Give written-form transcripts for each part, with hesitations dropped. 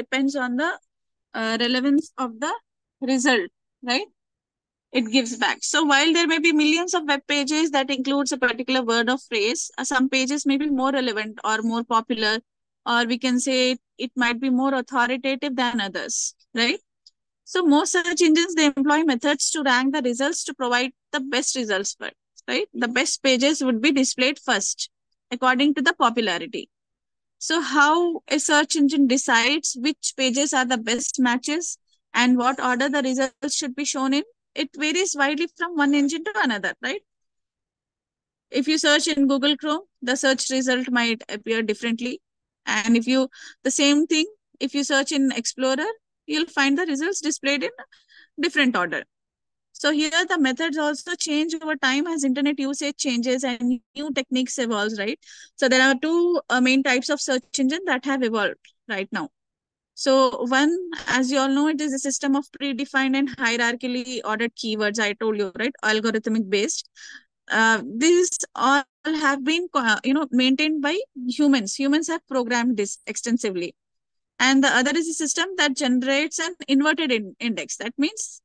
depends on the relevance of the result, right? It gives back. So while there may be millions of web pages that includes a particular word or phrase, some pages may be more relevant or more popular, or we can say it might be more authoritative than others, right? So most search engines, they employ methods to rank the results to provide the best results for it, right? The best pages would be displayed first according to the popularity. So how a search engine decides which pages are the best matches and what order the results should be shown in, it varies widely from one engine to another, right? If you search in Google Chrome, the search result might appear differently. And the same thing, if you search in Explorer, you'll find the results displayed in different order. So here the methods also change over time as internet usage changes and new techniques evolves, right? So there are two main types of search engine that have evolved right now. So one, as you all know, it is a system of predefined and hierarchically ordered keywords. I told you, right? Algorithmic based. These all have been, maintained by humans. Humans have programmed this extensively. And the other is a system that generates an inverted index. That means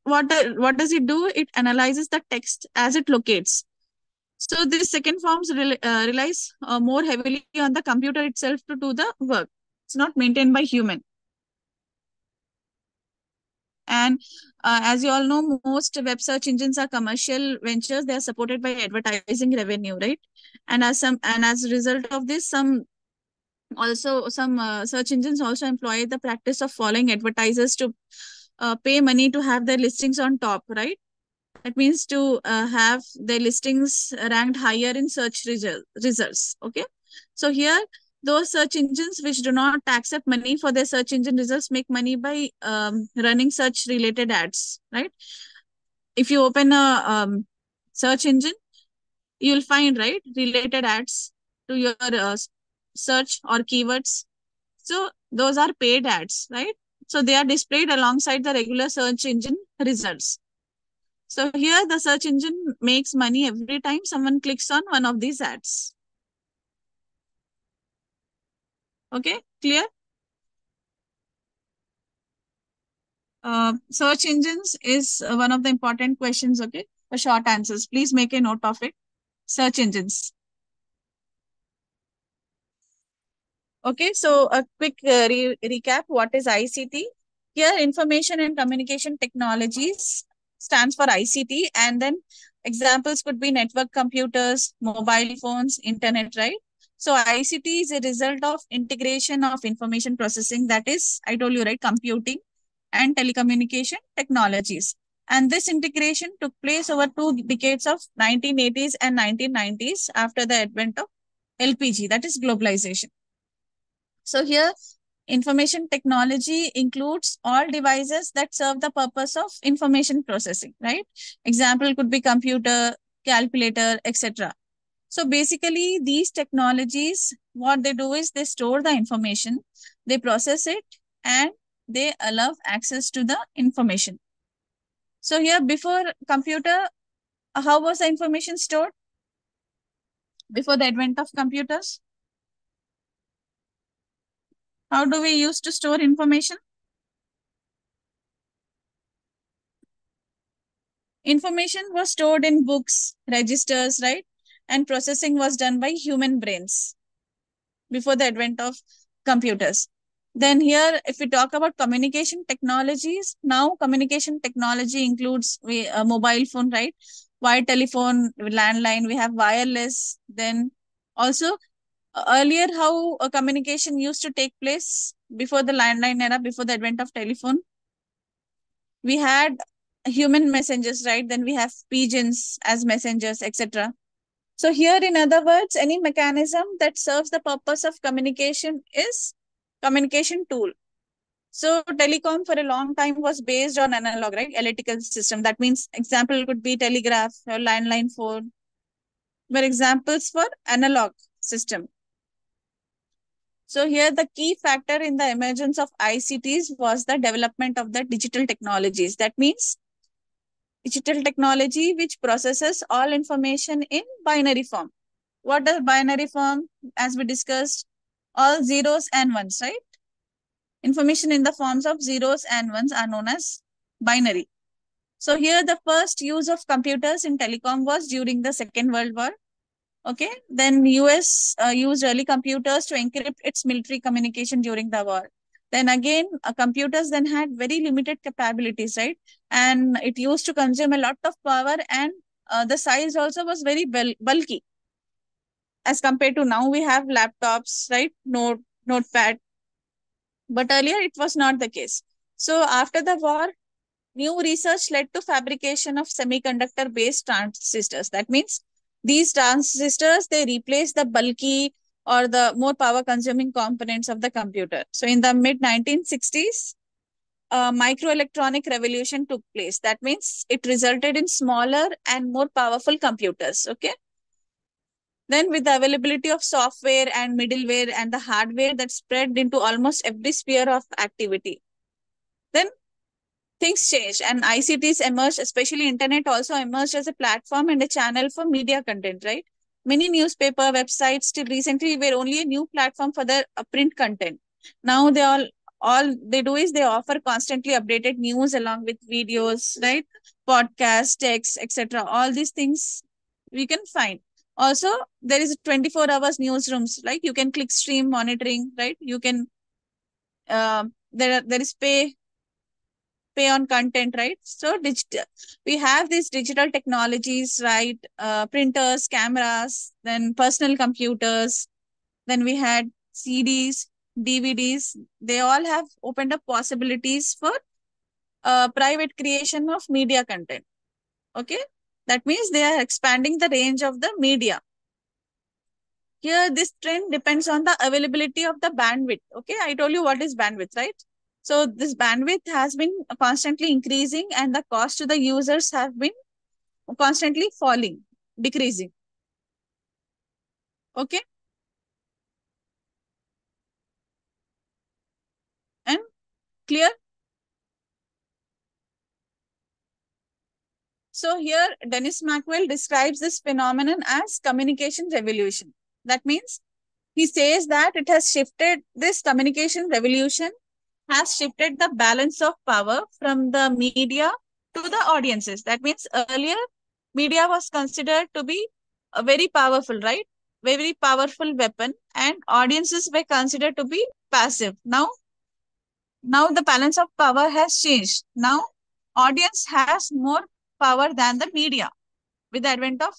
what does it do? It analyzes the text as it locates. So this second forms relies more heavily on the computer itself to do the work. It's not maintained by human. And as you all know, most web search engines are commercial ventures. They are supported by advertising revenue, right? And as a result of this, some search engines also employ the practice of following advertisers to pay money to have their listings on top, right? That means to have their listings ranked higher in search results. Okay. So here, those search engines which do not accept money for their search engine results make money by running search related ads, right? If you open a search engine, you'll find, right, related ads to your search or keywords. So those are paid ads, right? So they are displayed alongside the regular search engine results. So here the search engine makes money every time someone clicks on one of these ads. Okay, clear? Search engines is one of the important questions, okay? For short answers, please make a note of it. Search engines. Okay, so a quick recap. What is ICT? Here, information and communication technologies stands for ICT, and then examples could be network computers, mobile phones, internet, right? So ICT is a result of integration of information processing, that is, I told you, right, computing and telecommunication technologies. And this integration took place over 2 decades of 1980s and 1990s after the advent of LPG, that is globalization. So here, information technology includes all devices that serve the purpose of information processing, right? Example could be computer, calculator, etc. So basically, these technologies, what they do is they store the information, they process it, and they allow access to the information. So here, before computer, how was the information stored? Before the advent of computers? How do we use to store information? Information was stored in books, registers, right? And processing was done by human brains before the advent of computers. Then here, if we talk about communication technologies, now communication technology includes a mobile phone, right? Wired telephone, landline, we have wireless. Then also earlier, how communication used to take place before the landline era, before the advent of telephone. We had human messengers, right? Then we have pigeons as messengers, etc. So here, in other words, any mechanism that serves the purpose of communication is communication tool. So telecom for a long time was based on analog, right? Electrical system. That means example could be telegraph or landline phone were examples for analog system. So here the key factor in the emergence of ICTs was the development of the digital technologies. That means digital technology which processes all information in binary form. What does binary form? As we discussed, all zeros and ones, right? Information in the forms of zeros and ones are known as binary. So here the first use of computers in telecom was during the Second World War. Okay, then US used early computers to encrypt its military communication during the war. Then again, computers then had very limited capabilities, right? And it used to consume a lot of power, and the size also was very bulky as compared to now. We have laptops, right? Notepad, but earlier it was not the case. So after the war, new research led to fabrication of semiconductor-based transistors. That means these transistors, they replace the bulky or the more power-consuming components of the computer. So in the mid-1960s, a microelectronic revolution took place. That means it resulted in smaller and more powerful computers. Okay. Then with the availability of software and middleware and the hardware that spread into almost every sphere of activity, then things changed and ICTs emerged, especially internet also emerged as a platform and a channel for media content, right? Many newspaper websites till recently were only a new platform for the print content. Now all they do is they offer constantly updated news along with videos, right? Podcasts, texts, etc. All these things we can find. Also, there is 24 hours newsrooms, like you can click stream monitoring, right? You can there is pay on content, right? So we have these digital technologies, right? Printers, cameras, then personal computers, then we had CDs, DVDs. They all have opened up possibilities for private creation of media content. Okay, that means they are expanding the range of the media. Here, this trend depends on the availability of the bandwidth. Okay, I told you what is bandwidth, right? So this bandwidth has been constantly increasing and the cost to the users have been constantly falling, decreasing. Okay. And clear? So here Dennis Maxwell describes this phenomenon as communication revolution. That means he says that it has shifted, this communication revolution has shifted the balance of power from the media to the audiences. That means earlier media was considered to be a very powerful, right? Very powerful weapon, and audiences were considered to be passive. Now the balance of power has changed. Now audience has more power than the media with the advent of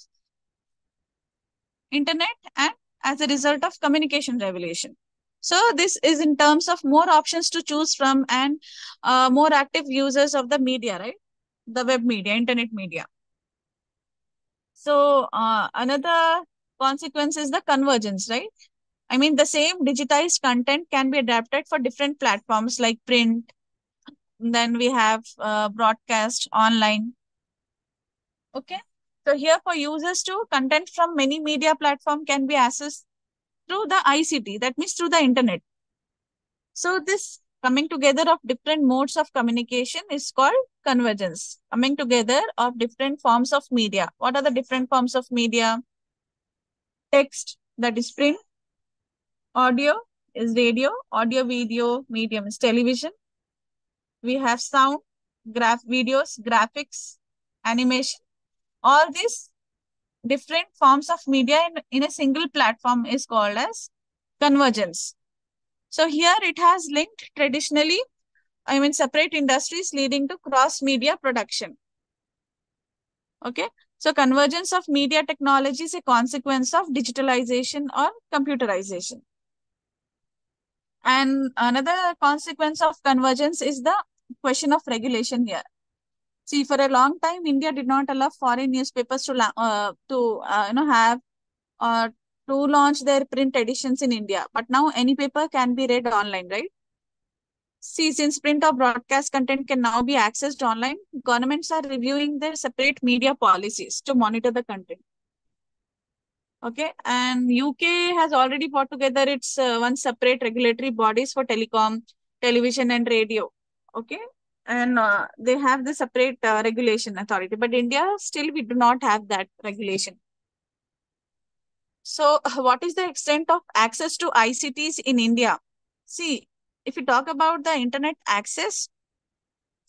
internet and as a result of communication revolution. So this is in terms of more options to choose from and more active users of the media, right? The web media, internet media. So another consequence is the convergence, right? I mean, the same digitized content can be adapted for different platforms like print. Then we have broadcast online. Okay. So here for users too, content from many media platform can be accessed through the ICT, that means through the internet. So this coming together of different modes of communication is called convergence. Coming together of different forms of media. What are the different forms of media? Text, that is print. Audio is radio. Audio video medium is television. We have sound, videos, graphics, animation. All these different forms of media in a single platform is called as convergence. So here it has linked traditionally, separate industries leading to cross-media production. Okay. So convergence of media technology is a consequence of digitalization or computerization. And another consequence of convergence is the question of regulation here. See, for a long time, India did not allow foreign newspapers to have or to launch their print editions in India. But now any paper can be read online, right? See, since print or broadcast content can now be accessed online, governments are reviewing their separate media policies to monitor the content. Okay, and UK has already put together its one separate regulatory bodies for telecom, television, and radio. Okay, and they have the separate regulation authority, but India still we do not have that regulation. So, what is the extent of access to ICTs in India? See, if you talk about the internet access,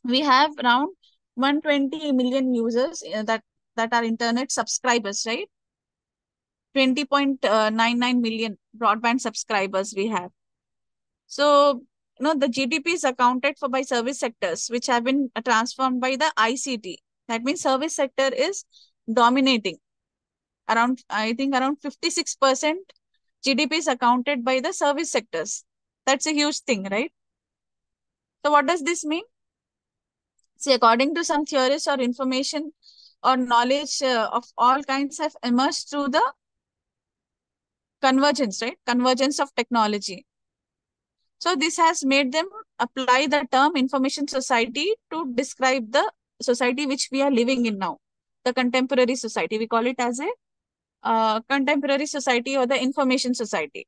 we have around 120 million users that are internet subscribers, right? 20.99 million broadband subscribers we have. So, the GDP is accounted for by service sectors, which have been transformed by the ICT. That means service sector is dominating. I think around 56% GDP is accounted by the service sectors. That's a huge thing, right? So what does this mean? See, according to some theories, or information or knowledge of all kinds have emerged through the convergence, right? Convergence of technology. So this has made them apply the term information society to describe the society which we are living in now, the contemporary society. We call it as a contemporary society or the information society.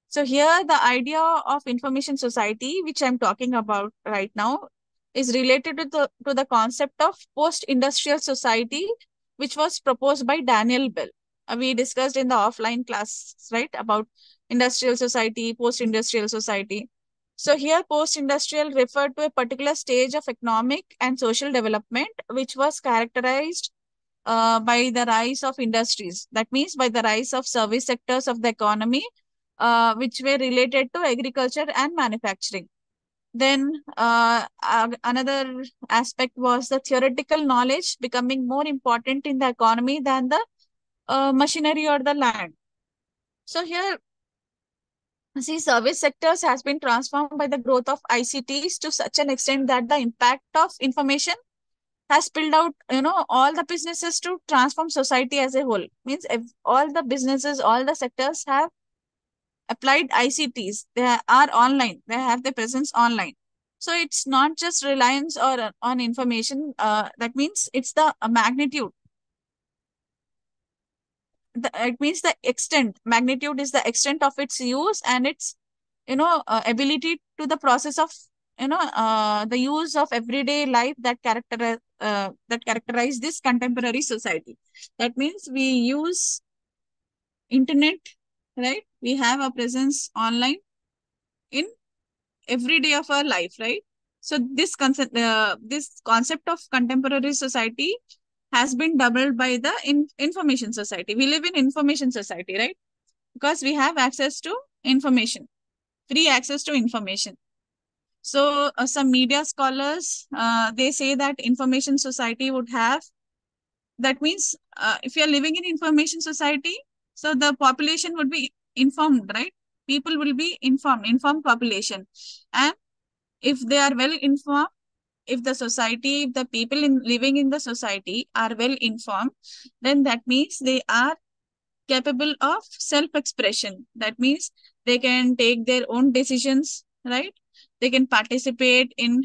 So here the idea of information society, which I'm talking about right now, is related to the concept of post-industrial society, which was proposed by Daniel Bell. We discussed in the offline class, right, about industrial society, post-industrial society. So here post-industrial referred to a particular stage of economic and social development, which was characterized by the rise of industries. That means by the rise of service sectors of the economy, which were related to agriculture and manufacturing. Then another aspect was the theoretical knowledge becoming more important in the economy than the machinery or the land. So here, see, service sectors has been transformed by the growth of ICTs to such an extent that the impact of information has spilled out, all the businesses to transform society as a whole. Means if all the businesses, all the sectors have applied ICTs. They are online. They have their presence online. So it's not just reliance or on information. That means it's the magnitude. It means the extent. Magnitude is the extent of its use and its, ability to the process of, the use of everyday life that characterize this contemporary society. That means we use internet, right? We have a presence online in every day of our life, right? So this concept of contemporary society has been doubled by the information society. We live in information society, right? Because we have access to information, free access to information. So some media scholars, they say that information society would have, that means if you're living in information society, so the population would be informed, right? People will be informed population. And if they are well informed, if the society, if the people living in the society are well informed, then that means they are capable of self-expression. That means they can take their own decisions, right? They can participate in,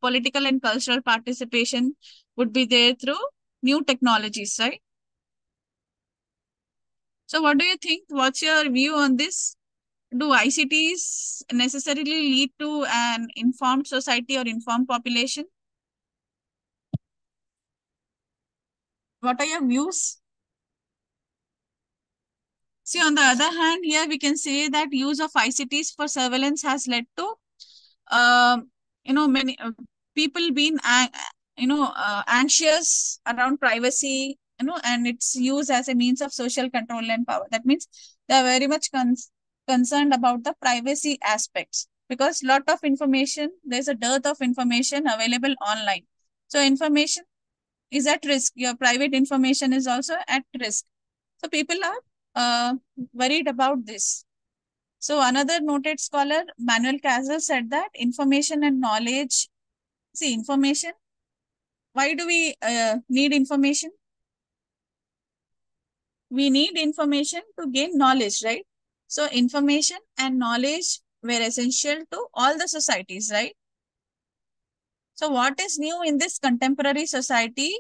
political and cultural participation would be there through new technologies, right? So what do you think? What's your view on this? Do ICTs necessarily lead to an informed society or informed population? What are your views? See, on the other hand, here we can say that use of ICTs for surveillance has led to, many people being, anxious around privacy, and its use as a means of social control and power. That means they are very much concerned about the privacy aspects, because lot of information, there's a dearth of information available online. So information is at risk. Your private information is also at risk. So people are worried about this. So another noted scholar, Manuel Casas, said that information and knowledge, see, information, why do we need information? We need information to gain knowledge, right? So information and knowledge were essential to all the societies, right? So what is new in this contemporary society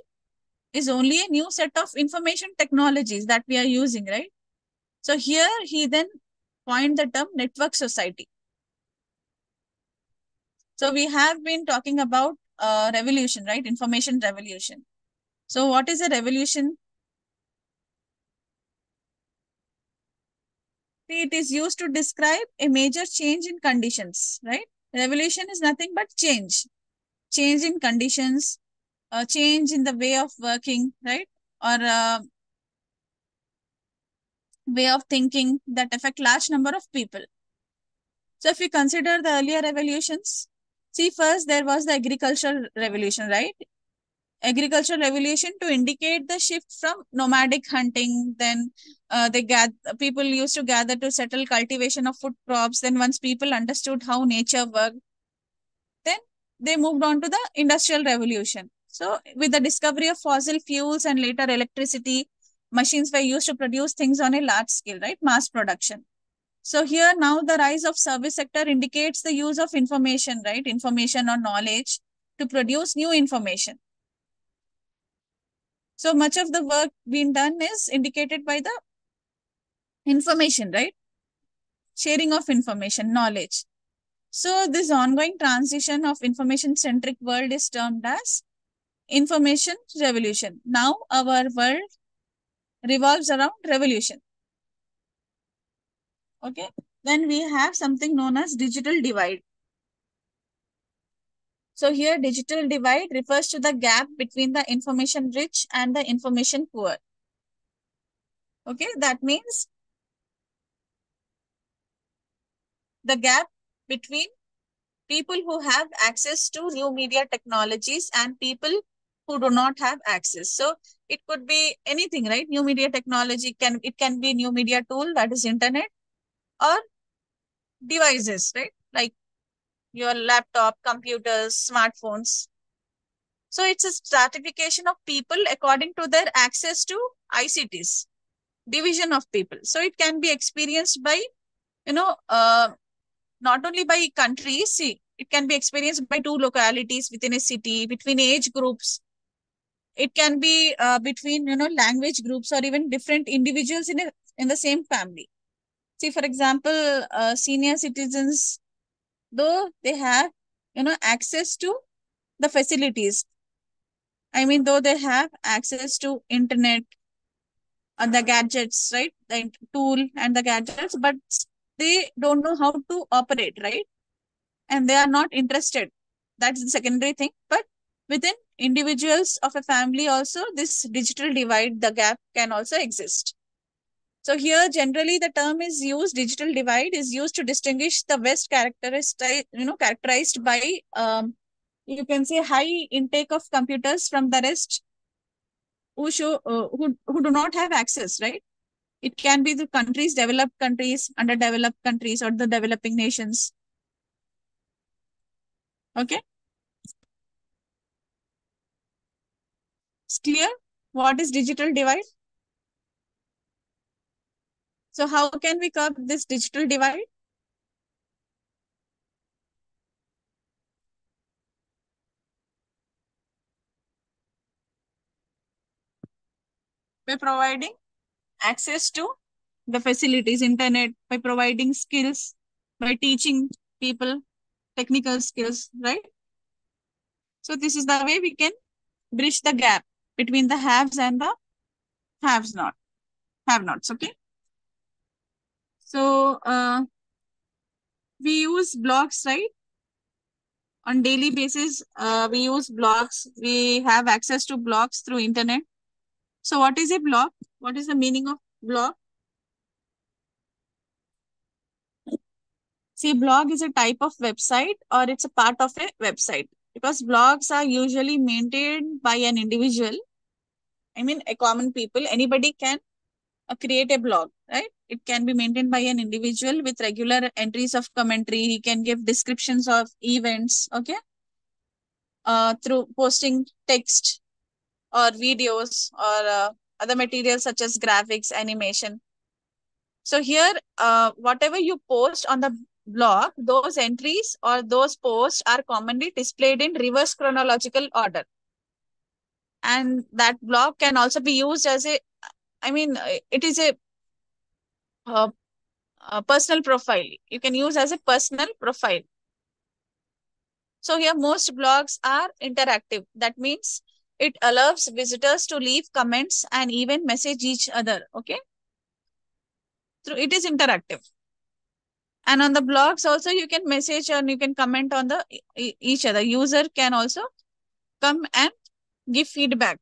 is only a new set of information technologies that we are using, right? So here he then coined the term network society. So we have been talking about revolution, right? Information revolution. So what is a revolution? It is used to describe a major change in conditions, right? Revolution is nothing but change. Change in conditions, a change in the way of working, right? Or way of thinking that affect large number of people. So if we consider the earlier revolutions, see first there was the agricultural revolution, right? Agricultural revolution to indicate the shift from nomadic hunting. Then people used to gather to settle cultivation of food crops. Then once people understood how nature worked, then they moved on to the industrial revolution. So with the discovery of fossil fuels and later electricity, machines were used to produce things on a large scale, right? Mass production. So here now the rise of service sector indicates the use of information, right? Information or knowledge to produce new information. So much of the work being done is indicated by the information, right? Sharing of information, knowledge. So this ongoing transition of information-centric world is termed as information revolution. Now our world revolves around revolution. Okay. Then we have something known as digital divide. So here digital divide refers to the gap between the information rich and the information poor. Okay. That means the gap between people who have access to new media technologies and people who do not have access. So it could be anything, right? New media technology can be new media tool, that is internet, or devices, right? Like your laptop, computers, smartphones. So it's a stratification of people according to their access to ICTs, division of people. So it can be experienced by, you know, not only by countries, see, it can be experienced by two localities within a city, between age groups. It can be between, language groups or even different individuals in the same family. See, for example, senior citizens, though they have, access to the facilities. I mean, though they have access to internet and the gadgets, right? The tool and the gadgets, but they don't know how to operate, right? And they are not interested. That's the secondary thing. But within individuals of a family also, this digital divide, the gap can also exist. So here generally the term is used, digital divide is used to distinguish the West characterized by, you can say, high intake of computers from the rest who do not have access, right? It can be the countries, developed countries, underdeveloped countries, or the developing nations. Okay. It's clear what is digital divide? So how can we curb this digital divide? By providing access to the facilities, internet, by providing skills, by teaching people technical skills, right? So this is the way we can bridge the gap between the haves and the have nots, okay? So we use blogs, right? On daily basis, we use blogs. We have access to blogs through internet. So what is a blog? What is the meaning of blog? See, blog is a type of website or it's a part of a website because blogs are usually maintained by an individual. I mean, a common people, anybody can create a blog, right? It can be maintained by an individual with regular entries of commentary. He can give descriptions of events, okay? Through posting text or videos or other materials such as graphics, animation. So here, whatever you post on the blog, those entries or those posts are commonly displayed in reverse chronological order. And that blog can also be used as it is uh, a personal profile. You can use as a personal profile. So here most blogs are interactive. That means it allows visitors to leave comments and even message each other. Okay. through it is interactive. And on the blogs also you can message and you can comment on the each other. User can also come and give feedback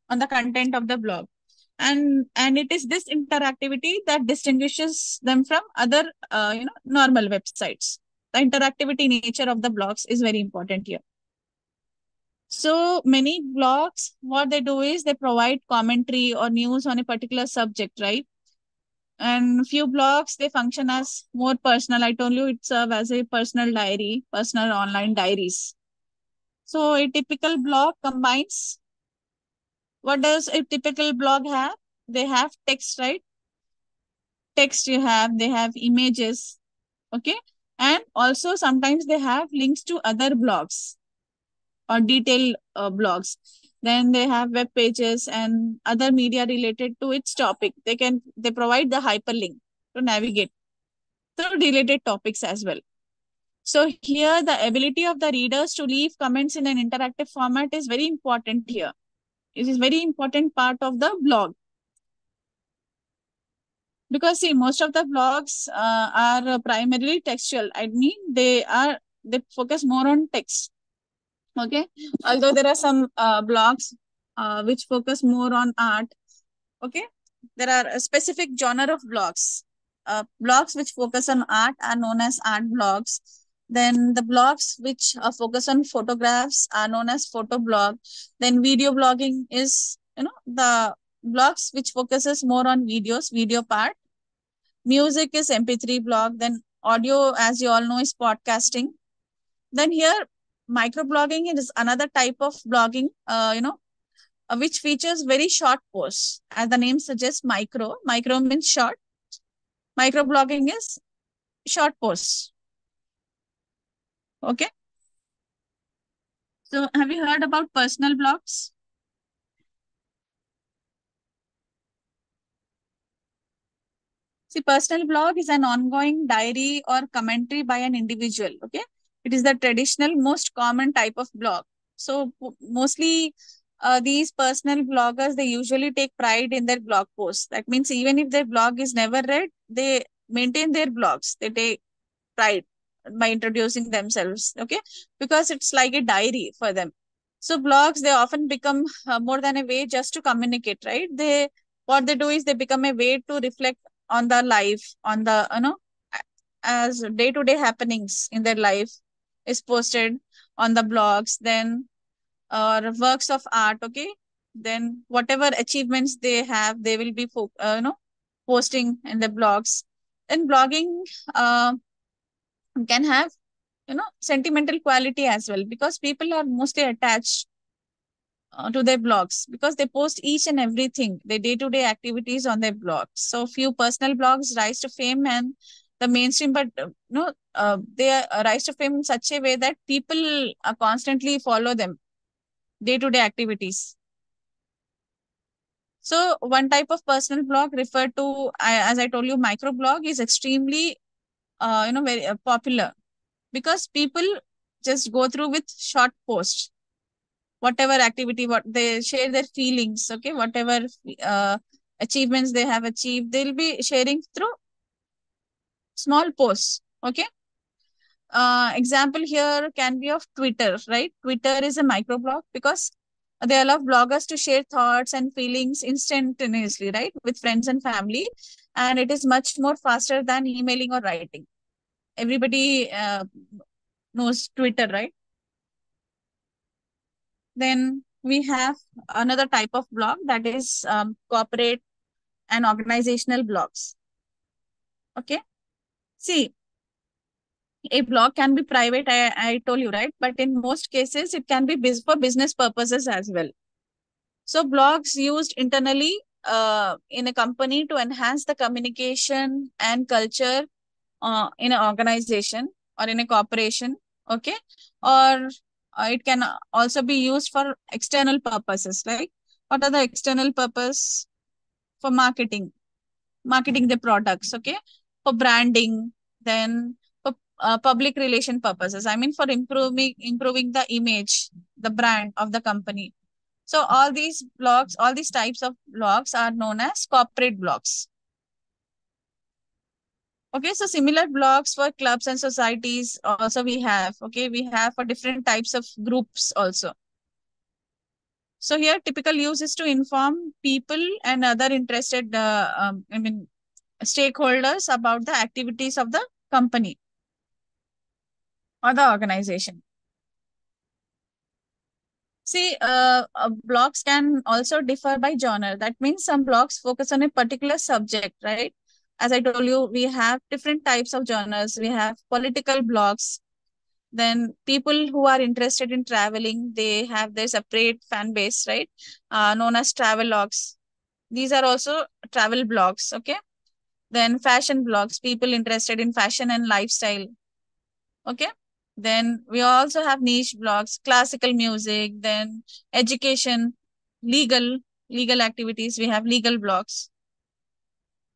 on the content of the blog. And it is this interactivity that distinguishes them from other normal websites. The interactivity nature of the blogs is very important here. So many blogs, what they do is they provide commentary or news on a particular subject, right? And few blogs, they function as more personal. I told you it serve as a personal diary, personal online diaries. So a typical blog combines, what does a typical blog have? They have text, right? Text you have, they have images, okay? And also sometimes they have links to other blogs or detailed blogs. Then they have web pages and other media related to its topic. They provide the hyperlink to navigate through related topics as well. So here the ability of the readers to leave comments in an interactive format is very important here. It is very important part of the blog. Because see, most of the blogs are primarily textual. I mean, they focus more on text. Okay. Although there are some blogs which focus more on art. Okay. There are a specific genre of blogs. Blogs which focus on art are known as art blogs. Then the blogs which focus on photographs are known as photo blog. Then video blogging is, the blogs which focuses more on videos, video part. Music is MP3 blog. Then audio, as you all know, is podcasting. Then here, microblogging is another type of blogging, which features very short posts. As the name suggests, micro. Micro means short. Microblogging is short posts. Okay. So have you heard about personal blogs? See, personal blog is an ongoing diary or commentary by an individual. Okay. It is the traditional, most common type of blog. So mostly these personal bloggers, they usually take pride in their blog posts. That means even if their blog is never read, they maintain their blogs. They take pride by introducing themselves. Okay. Because it's like a diary for them. So blogs, they often become more than a way just to communicate, right? What they do is they become a way to reflect on the life, on the, as day-to-day happenings in their life is posted on the blogs, then or works of art, okay? Then whatever achievements they have, they will be, posting in the blogs. And blogging can have, sentimental quality as well, because people are mostly attached to their blogs because they post each and everything, their day-to-day activities on their blogs. So few personal blogs rise to fame and the mainstream, but they rise to fame in such a way that people constantly follow them, day-to-day activities. So one type of personal blog referred to, as I told you, microblog is extremely, very popular because people just go through with short posts, whatever activity, what they share their feelings, okay, whatever achievements they have achieved, they'll be sharing through small posts, okay. Example here can be of Twitter, right? Twitter is a microblog because they allow bloggers to share thoughts and feelings instantaneously, right, with friends and family, and it is much more faster than emailing or writing. Everybody knows Twitter, right? Then we have another type of blog, that is corporate and organizational blogs. Okay. See, a blog can be private, I told you, right? But in most cases, it can be for business purposes as well. So blogs used internally in a company to enhance the communication and culture in an organization or in a corporation. Okay. Or it can also be used for external purposes. Like, what are the external purpose? For marketing the products, okay, for branding, then for public relation purposes. I mean, for improving the image, the brand of the company. So all these blogs, all these types of blogs are known as corporate blogs. Okay, so similar blogs for clubs and societies also we have. Okay, we have for different types of groups also. So here typical use is to inform people and other interested, stakeholders about the activities of the company or the organization. See, blogs can also differ by genre. That means some blogs focus on a particular subject, right? As I told you, we have different types of genres. We have political blogs. Then people who are interested in traveling, they have their separate fan base, right? Known as travel logs. These are also travel blogs, okay? Then fashion blogs, people interested in fashion and lifestyle, okay? Then we also have niche blogs, classical music, then education, legal, legal activities. We have legal blogs.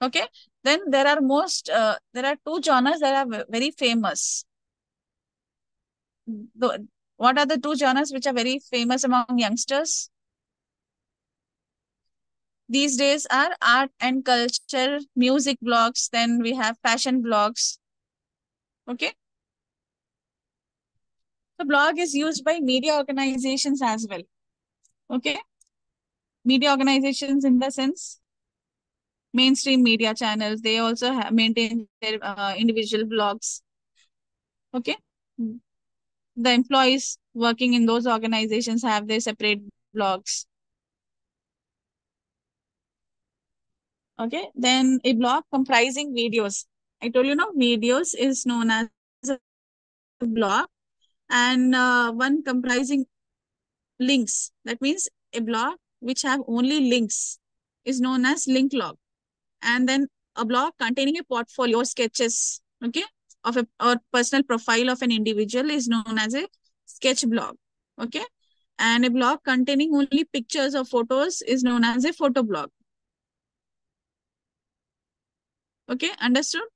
Okay. Then there are two genres that are very famous. What are the two genres which are very famous among youngsters? These days are art and culture, music blogs. Then we have fashion blogs. Okay. The blog is used by media organizations as well. Okay. Media organizations in the sense mainstream media channels, they also have maintain their individual blogs. Okay. Mm. The employees working in those organizations have their separate blogs. Okay. Then a blog comprising videos. I told you, no, videos is known as a blog, and one comprising links. That means a blog which have only links is known as link log. And then a blog containing a portfolio or sketches, okay, of a or personal profile of an individual is known as a sketch blog, okay. And a blog containing only pictures or photos is known as a photo blog. Okay, understood?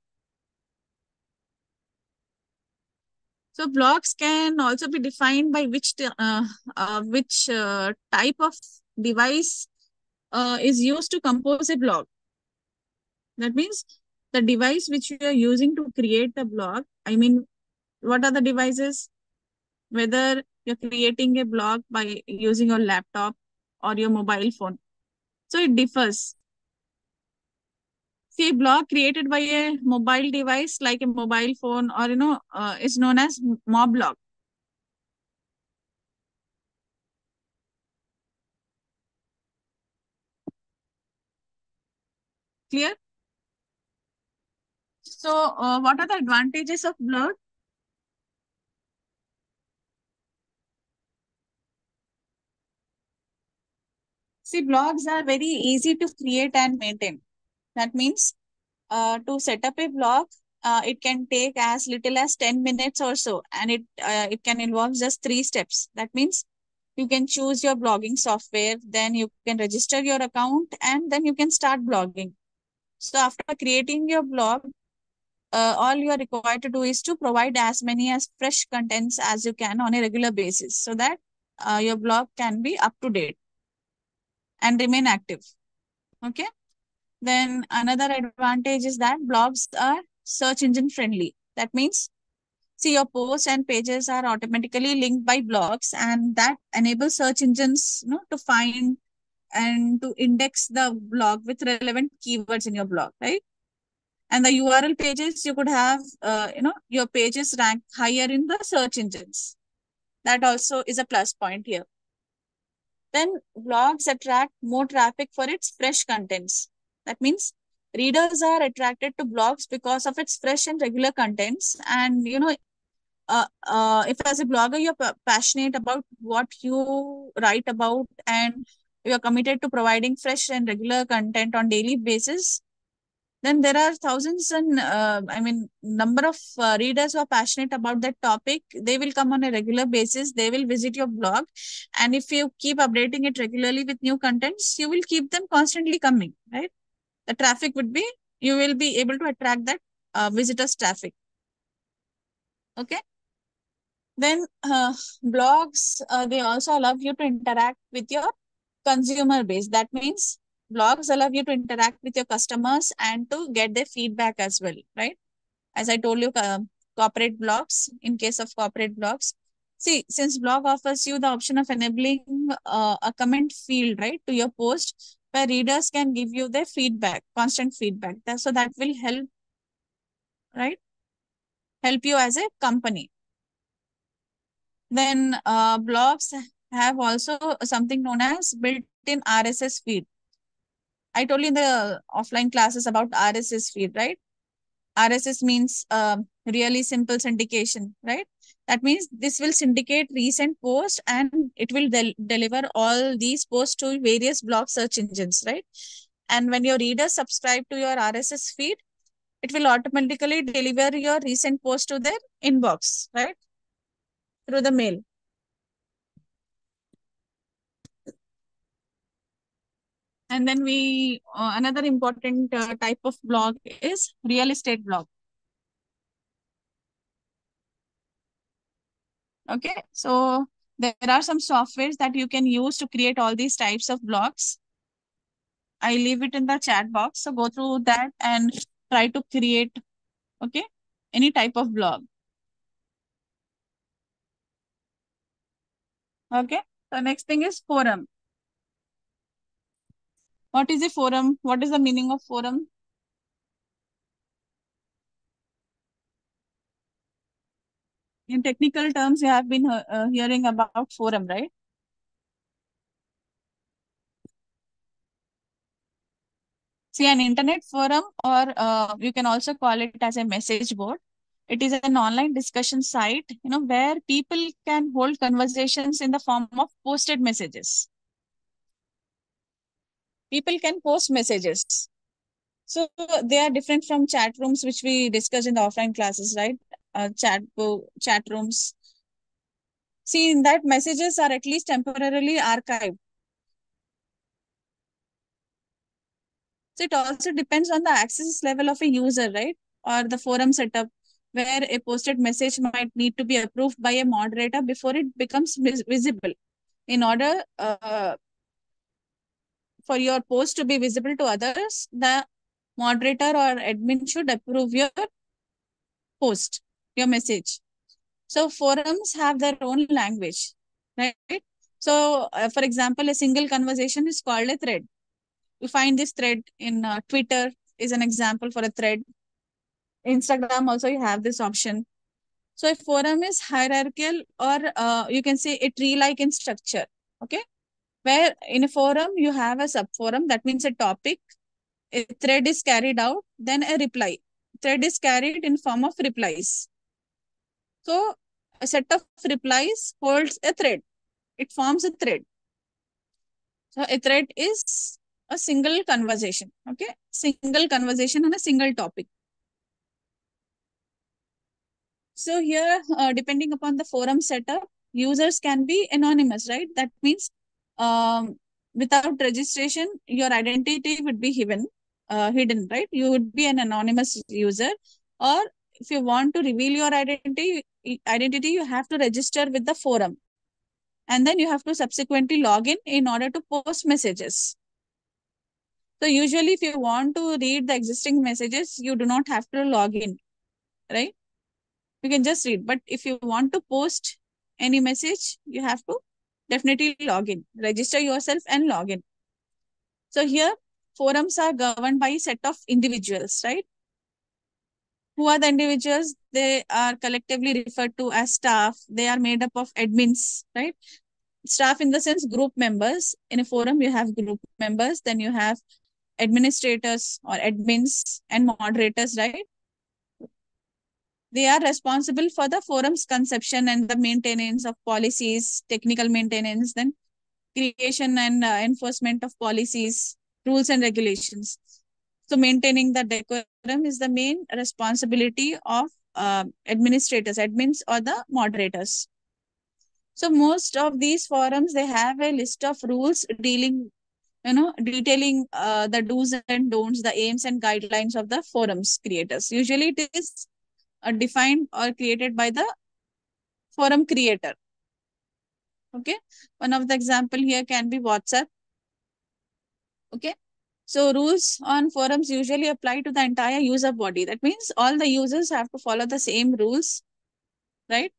So blogs can also be defined by which type of device is used to compose a blog. That means the device which you are using to create the blog, I mean, what are the devices? Whether you're creating a blog by using your laptop or your mobile phone. So it differs. See, a blog created by a mobile device like a mobile phone or, is known as moblog. Clear? So what are the advantages of blog? See, blogs are very easy to create and maintain. That means to set up a blog, it can take as little as 10 minutes or so, and it can involve just 3 steps. That means you can choose your blogging software, then you can register your account, and then you can start blogging. So after creating your blog, all you are required to do is to provide as many as fresh contents as you can on a regular basis so that your blog can be up to date and remain active. Okay. Then another advantage is that blogs are search engine friendly. That means, see, your posts and pages are automatically linked by blogs, and that enables search engines, to find and to index the blog with relevant keywords in your blog, right? And the URL pages, you could have, your pages rank higher in the search engines. That also is a plus point here. Then blogs attract more traffic for its fresh contents. That means readers are attracted to blogs because of its fresh and regular contents. And, if as a blogger you're passionate about what you write about and you're committed to providing fresh and regular content on daily basis, then there are thousands and number of readers who are passionate about that topic. They will come on a regular basis, they will visit your blog, and if you keep updating it regularly with new contents, you will keep them constantly coming, right? The traffic would be, you will be able to attract that visitors traffic. Okay. Then blogs, they also allow you to interact with your consumer base. That means blogs allow you to interact with your customers and to get their feedback as well, right? As I told you, corporate blogs, in case of corporate blogs. See, since blog offers you the option of enabling a comment field, right, to your post, where readers can give you their feedback, constant feedback. So that will help, right? Help you as a company. Then blogs have also something known as built-in RSS feed. I told you in the offline classes about RSS feed, right? RSS means really simple syndication, right? That means this will syndicate recent posts and it will deliver all these posts to various blog search engines, right? And when your readers subscribe to your RSS feed, it will automatically deliver your recent post to their inbox, right? Through the mail. And then another important type of blog is real estate blog. Okay, so there are some softwares that you can use to create all these types of blogs. I leave it in the chat box. So go through that and try to create, okay, any type of blog. Okay, so next thing is forum. What is a forum? What is the meaning of forum? In technical terms, you have been hearing about forum, right? See, an internet forum, or you can also call it as a message board. It is an online discussion site, where people can hold conversations in the form of posted messages. People can post messages. So they are different from chat rooms, which we discussed in the offline classes, right? Chat rooms. See, in that messages are at least temporarily archived. So it also depends on the access level of a user, right? Or the forum setup, where a posted message might need to be approved by a moderator before it becomes visible. In order for your post to be visible to others, the moderator or admin should approve your post, your message. So forums have their own language, right? So, for example, a single conversation is called a thread. You find this thread in Twitter is an example for a thread. Instagram also you have this option. So a forum is hierarchical, or you can say a tree-like in structure. Okay, where in a forum you have a subforum. That means a topic. A thread is carried out, then a reply. Thread is carried in form of replies. So a set of replies holds a thread. It forms a thread. So a thread is a single conversation. Okay, single conversation on a single topic. So here, depending upon the forum setup, users can be anonymous, right? That means without registration, your identity would be hidden, right? You would be an anonymous user. Or if you want to reveal your identity, you have to register with the forum. And then you have to subsequently log in order to post messages. So usually if you want to read the existing messages, you do not have to log in, right? You can just read. But if you want to post any message, you have to definitely log in, register yourself and log in. So here, forums are governed by a set of individuals, right? Who are the individuals? They are collectively referred to as staff. They are made up of admins, right? Staff in the sense group members. In a forum, you have group members, then you have administrators or admins and moderators, right? They are responsible for the forum's conception and the maintenance of policies, technical maintenance, then creation and enforcement of policies, rules and regulations. So maintaining the decorum is the main responsibility of administrators, admins or the moderators. So most of these forums, they have a list of rules detailing the do's and don'ts, the aims and guidelines of the forums creators. Usually it is defined or created by the forum creator. Okay. One of the example here can be WhatsApp. Okay. So rules on forums usually apply to the entire user body. That means all the users have to follow the same rules, right?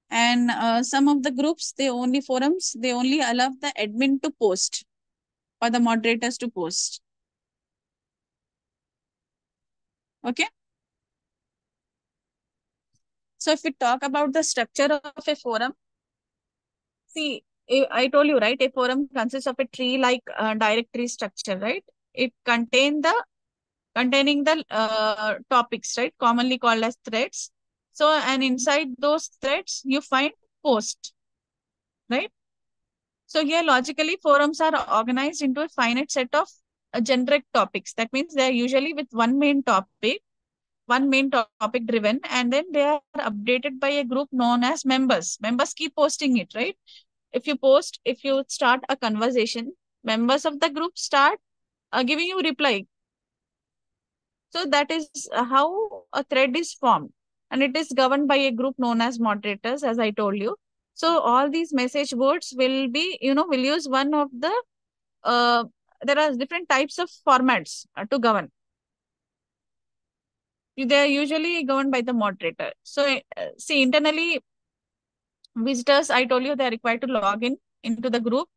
And some of the groups, they only allow the admin to post or the moderators to post. Okay. So if we talk about the structure of a forum, see, I told you, right? A forum consists of a tree-like directory structure, right? It containing the topics, right? Commonly called as threads. So, and inside those threads, you find post, right? So here, logically, forums are organized into a finite set of generic topics. That means they are usually with one main topic driven, and then they are updated by a group known as members. Members keep posting it, right? If you start a conversation, members of the group start giving you reply. So that is how a thread is formed, and it is governed by a group known as moderators, as I told you. So all these message boards will use one of the uh, there are different types of formats to govern. They are usually governed by the moderator. So see, internally, visitors, I told you, they are required to log in into the group.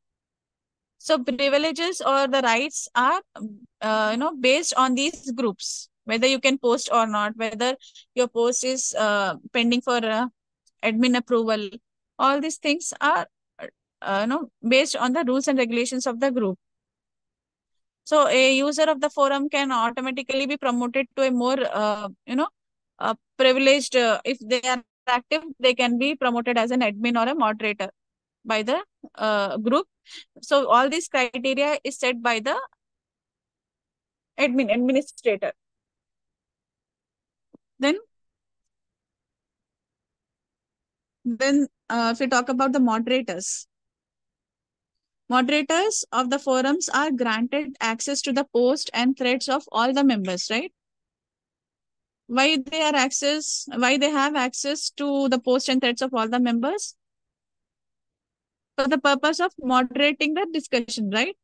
So privileges or the rights are based on these groups, whether you can post or not, whether your post is pending for admin approval. All these things are based on the rules and regulations of the group. So a user of the forum can automatically be promoted to a more privileged, if they are active, they can be promoted as an admin or a moderator by the group. So all these criteria is set by the administrator. Then if we talk about the moderators of the forums are granted access to the post and threads of all the members, right? Why they have access to the post and threads of all the members? For the purpose of moderating the discussion, right?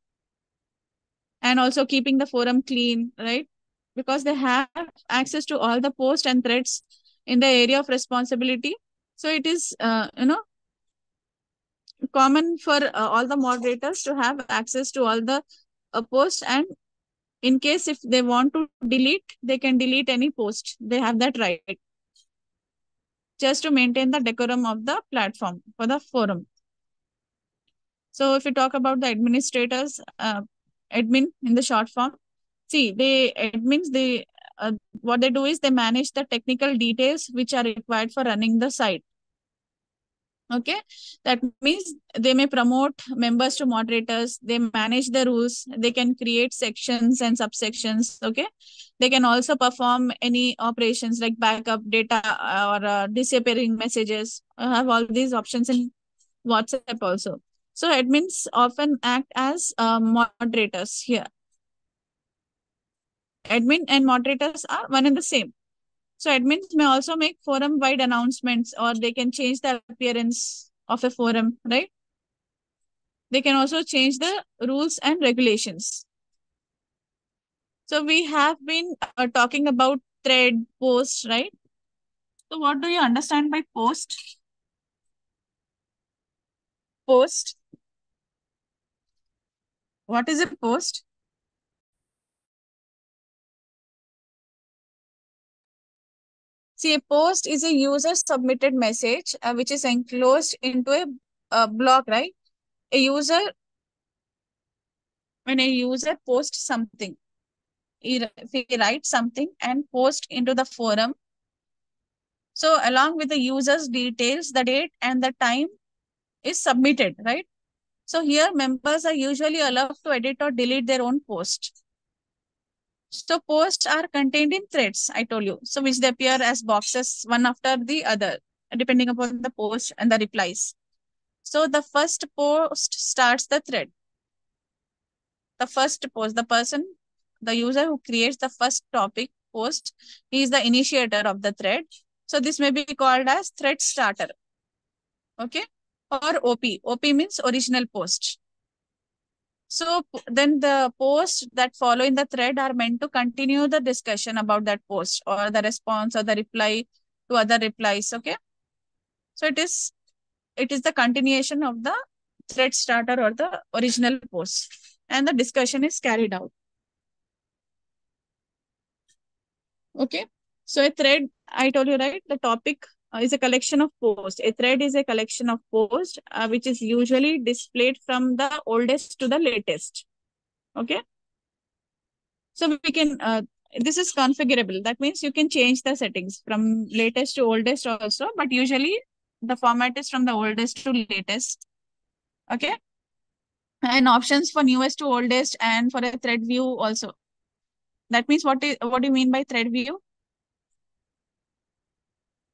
And also keeping the forum clean, right? Because they have access to all the posts and threads in the area of responsibility. So it is, common for all the moderators to have access to all the posts, and in case if they want to delete, they can delete any post. They have that right, just to maintain the decorum of the platform for the forum. So if we talk about the administrators, admin in the short form, see, what they do is they manage the technical details which are required for running the site. Okay, that means they may promote members to moderators, they manage the rules, they can create sections and subsections. Okay, they can also perform any operations like backup data or disappearing messages. I have all these options in WhatsApp also. So admins often act as moderators here. Admin and moderators are one and the same. So admins may also make forum-wide announcements, or they can change the appearance of a forum, right? They can also change the rules and regulations. So we have been talking about thread, post, right? So what do you understand by post? Post. What is a post? See, a post is a user submitted message which is enclosed into a block, right? A user, when a user posts something, if he writes something and post into the forum, so along with the user's details, the date and the time is submitted, right? So here members are usually allowed to edit or delete their own post. So posts are contained in threads, I told you. So which they appear as boxes one after the other, depending upon the post and the replies. So the first post starts the thread. The first post, the user who creates the first topic post, he is the initiator of the thread. So this may be called as thread starter. Okay. Or OP. OP means original post. So then the posts that follow in the thread are meant to continue the discussion about that post or the response or the reply to other replies. Okay. So it is the continuation of the thread starter or the original post, and the discussion is carried out. Okay. So a thread, I told you, right? The topic is a collection of posts. A thread is a collection of posts which is usually displayed from the oldest to the latest. Okay. So we can, this is configurable. That means you can change the settings from latest to oldest also, but usually the format is from the oldest to latest. Okay. And options for newest to oldest and for a thread view also. That means what do you mean by thread view?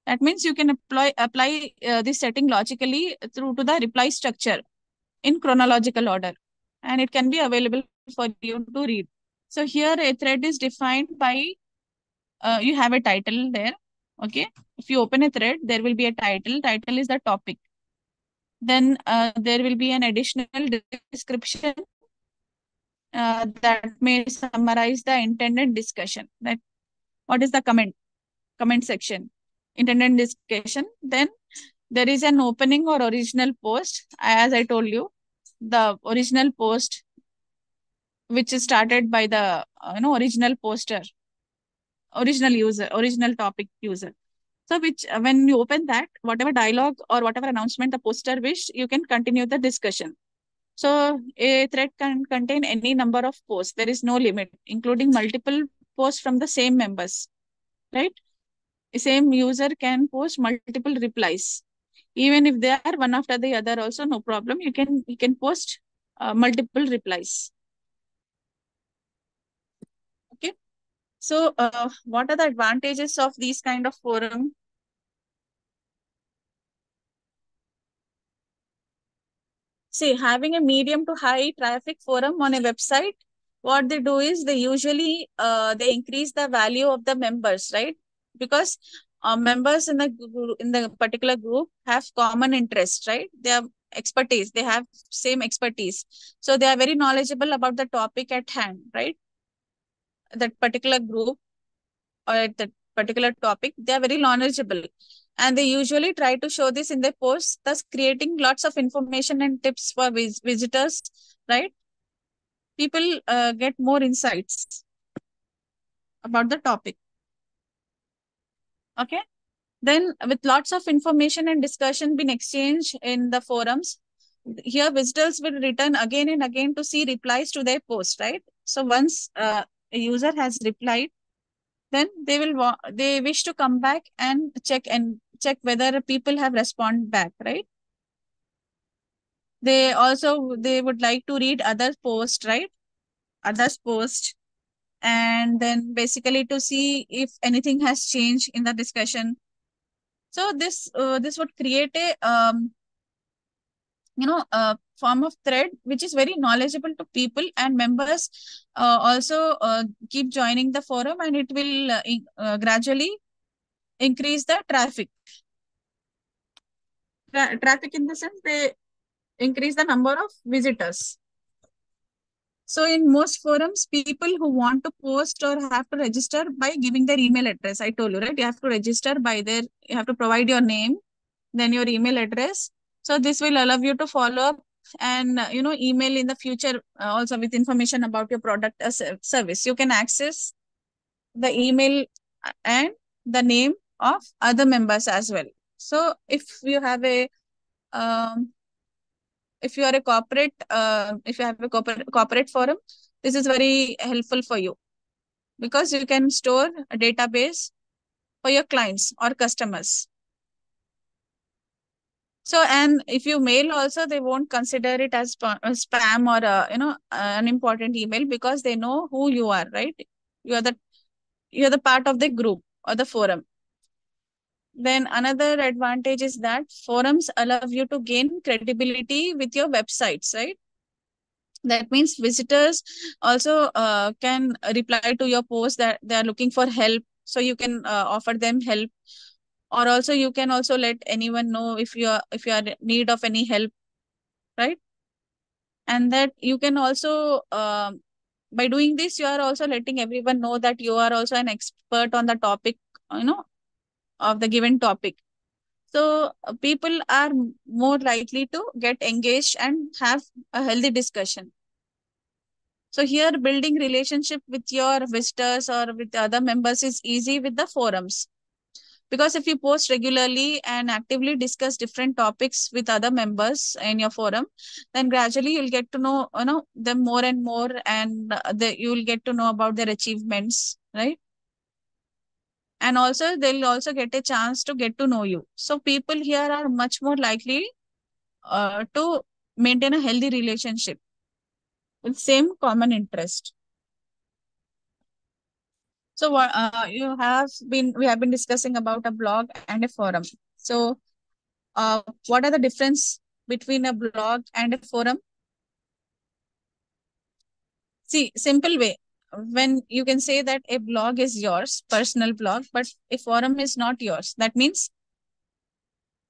That means you can apply this setting logically through to the reply structure in chronological order, and it can be available for you to read. So here a thread is defined by you have a title there. Okay, if you open a thread, there will be a title. Title is the topic. Then there will be an additional description that may summarize the intended discussion. That what is the comment section, intended discussion. Then there is an opening or original post. As I told you, the original post which is started by the original poster, original user, original topic user. So which when you open that, whatever dialogue or whatever announcement the poster wish, you can continue the discussion. So a thread can contain any number of posts. There is no limit, including multiple posts from the same members, right? The same user can post multiple replies. Even if they are one after the other also, no problem. You can post multiple replies. Okay. So what are the advantages of these kind of forum? See, having a medium to high traffic forum on a website, what they do is they usually they increase the value of the members, right? Because members in the particular group have common interest, right? They have expertise, they have same expertise, so they are very knowledgeable about the topic at hand, right? That particular group or at that particular topic, they are very knowledgeable, and they usually try to show this in their posts, thus creating lots of information and tips for visitors, right? People get more insights about the topic. Okay. Then with lots of information and discussion being exchanged in the forums, here visitors will return again and again to see replies to their post, right? So once a user has replied, then they wish to come back and check whether people have responded back, right? They would like to read other posts, right? Others post, and then basically to see if anything has changed in the discussion. So this would create a a form of thread which is very knowledgeable to people, and members also keep joining the forum, and it will gradually increase the traffic. Traffic in the sense they increase the number of visitors. So in most forums, people who want to post or have to register by giving their email address. I told you, right? You have to register by you have to provide your name, then your email address. So this will allow you to follow up and, email in the future also with information about your product or service. You can access the email and the name of other members as well. So um, if you are a corporate, if you have a corporate forum, this is very helpful for you because you can store a database for your clients or customers. So, and if you mail also, they won't consider it as a spam or an important email because they know who you are, right? You are the you're the part of the group or the forum. Then another advantage is that forums allow you to gain credibility with your websites, right? That means visitors also can reply to your post that they are looking for help. So you can offer them help, or also you can also let anyone know if you are in need of any help, right? And that you can also by doing this, you are also letting everyone know that you are also an expert on the topic, you know, of the given topic. So people are more likely to get engaged and have a healthy discussion. So here building relationship with your visitors or with other members is easy with the forums. Because if you post regularly and actively discuss different topics with other members in your forum, then gradually you'll get to know, you know, them more and more, and you'll get to know about their achievements, right? And also they'll also get a chance to get to know you. So people here are much more likely to maintain a healthy relationship with same common interest. So what we have been discussing about a blog and a forum. So what are the difference between a blog and a forum? See, simple way. When you can say that a blog is yours, personal blog, but a forum is not yours. That means,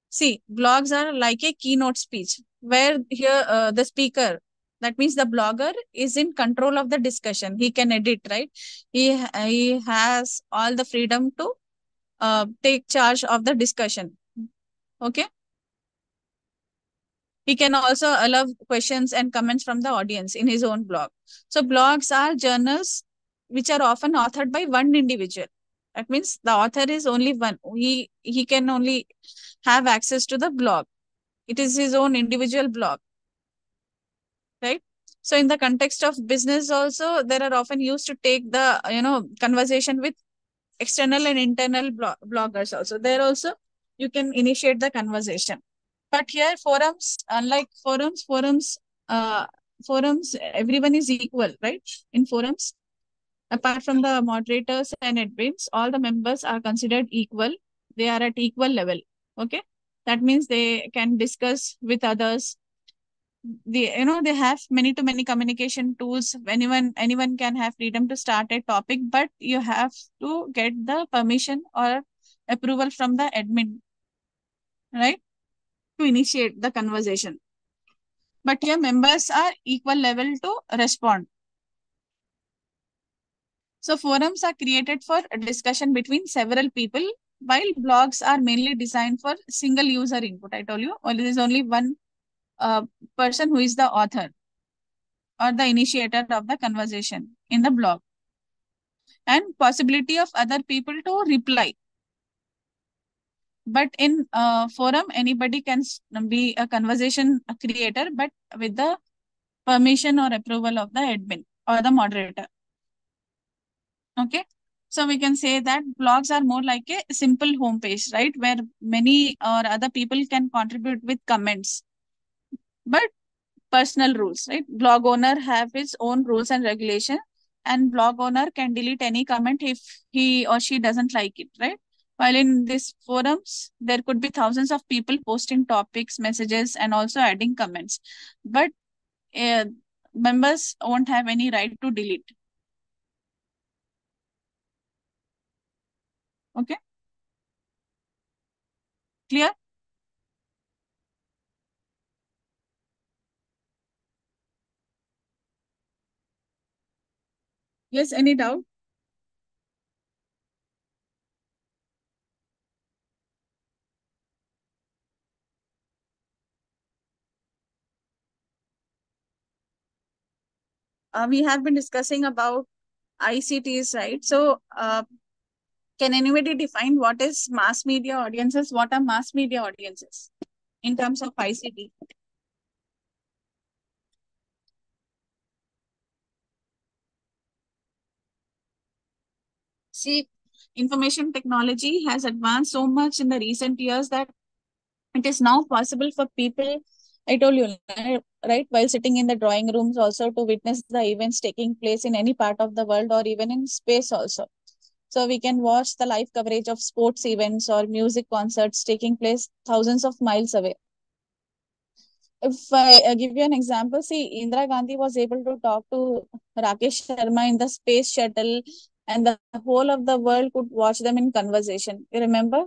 see, blogs are like a keynote speech where here the speaker, that means the blogger is in control of the discussion. He can edit, right? He has all the freedom to take charge of the discussion. Okay. He can also allow questions and comments from the audience in his own blog. So blogs are journals which are often authored by one individual. That means the author is only one. He can only have access to the blog. It is his own individual blog, right? So in the context of business also, there are often used to take the, you know, conversation with external and internal bloggers also. There also you can initiate the conversation. But here forums, unlike uh, forums, everyone is equal, right? In forums, apart from the moderators and admins, all the members are considered equal. They are at equal level. Okay. That means they can discuss with others. They have many to many communication tools. Anyone can have freedom to start a topic, but you have to get the permission or approval from the admin, right? To initiate the conversation. But here members are equal level to respond. So forums are created for a discussion between several people, while blogs are mainly designed for single user input. I told you, well, there is only one person who is the author or the initiator of the conversation in the blog, and possibility of other people to reply. But in forum, anybody can be a conversation creator, but with the permission or approval of the admin or the moderator. Okay. So we can say that blogs are more like a simple homepage, right? Where many or other people can contribute with comments, but personal rules, right? Blog owner have its own rules and regulation, and blog owner can delete any comment if he or she doesn't like it, right? While in these forums, there could be thousands of people posting topics, messages, and also adding comments, but uh, members won't have any right to delete. Okay, clear? Yes, any doubt? We have been discussing about ICTs, right? So, can anybody define what is mass media audiences? What are mass media audiences in terms of ICT? See, information technology has advanced so much in the recent years that it is now possible for people, I told you, right, while sitting in the drawing rooms also to witness the events taking place in any part of the world or even in space also. So we can watch the live coverage of sports events or music concerts taking place thousands of miles away. If I give you an example, see, Indira Gandhi was able to talk to Rakesh Sharma in the space shuttle, and the whole of the world could watch them in conversation. You remember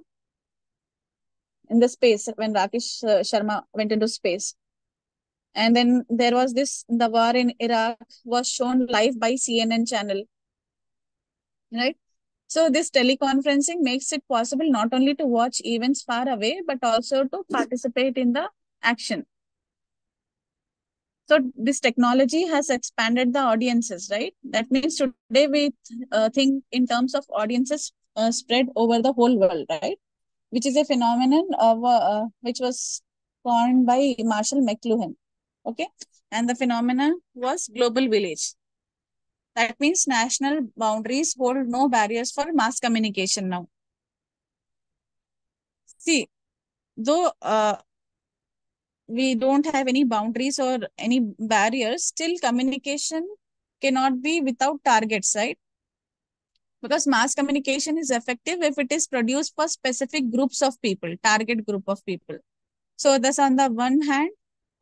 in the space when Rakesh Sharma went into space, And then there was this, the war in Iraq was shown live by CNN channel, right? So this teleconferencing makes it possible not only to watch events far away, but also to participate in the action. So this technology has expanded the audiences, right? That means today we think in terms of audiences spread over the whole world, right? Which is a phenomenon of which was coined by Marshall McLuhan. Okay, and the phenomenon was global village. That means national boundaries hold no barriers for mass communication now. See, though we don't have any boundaries or any barriers, still communication cannot be without targets, right? Because mass communication is effective if it is produced for specific groups of people, target group of people. So thus, on the one hand,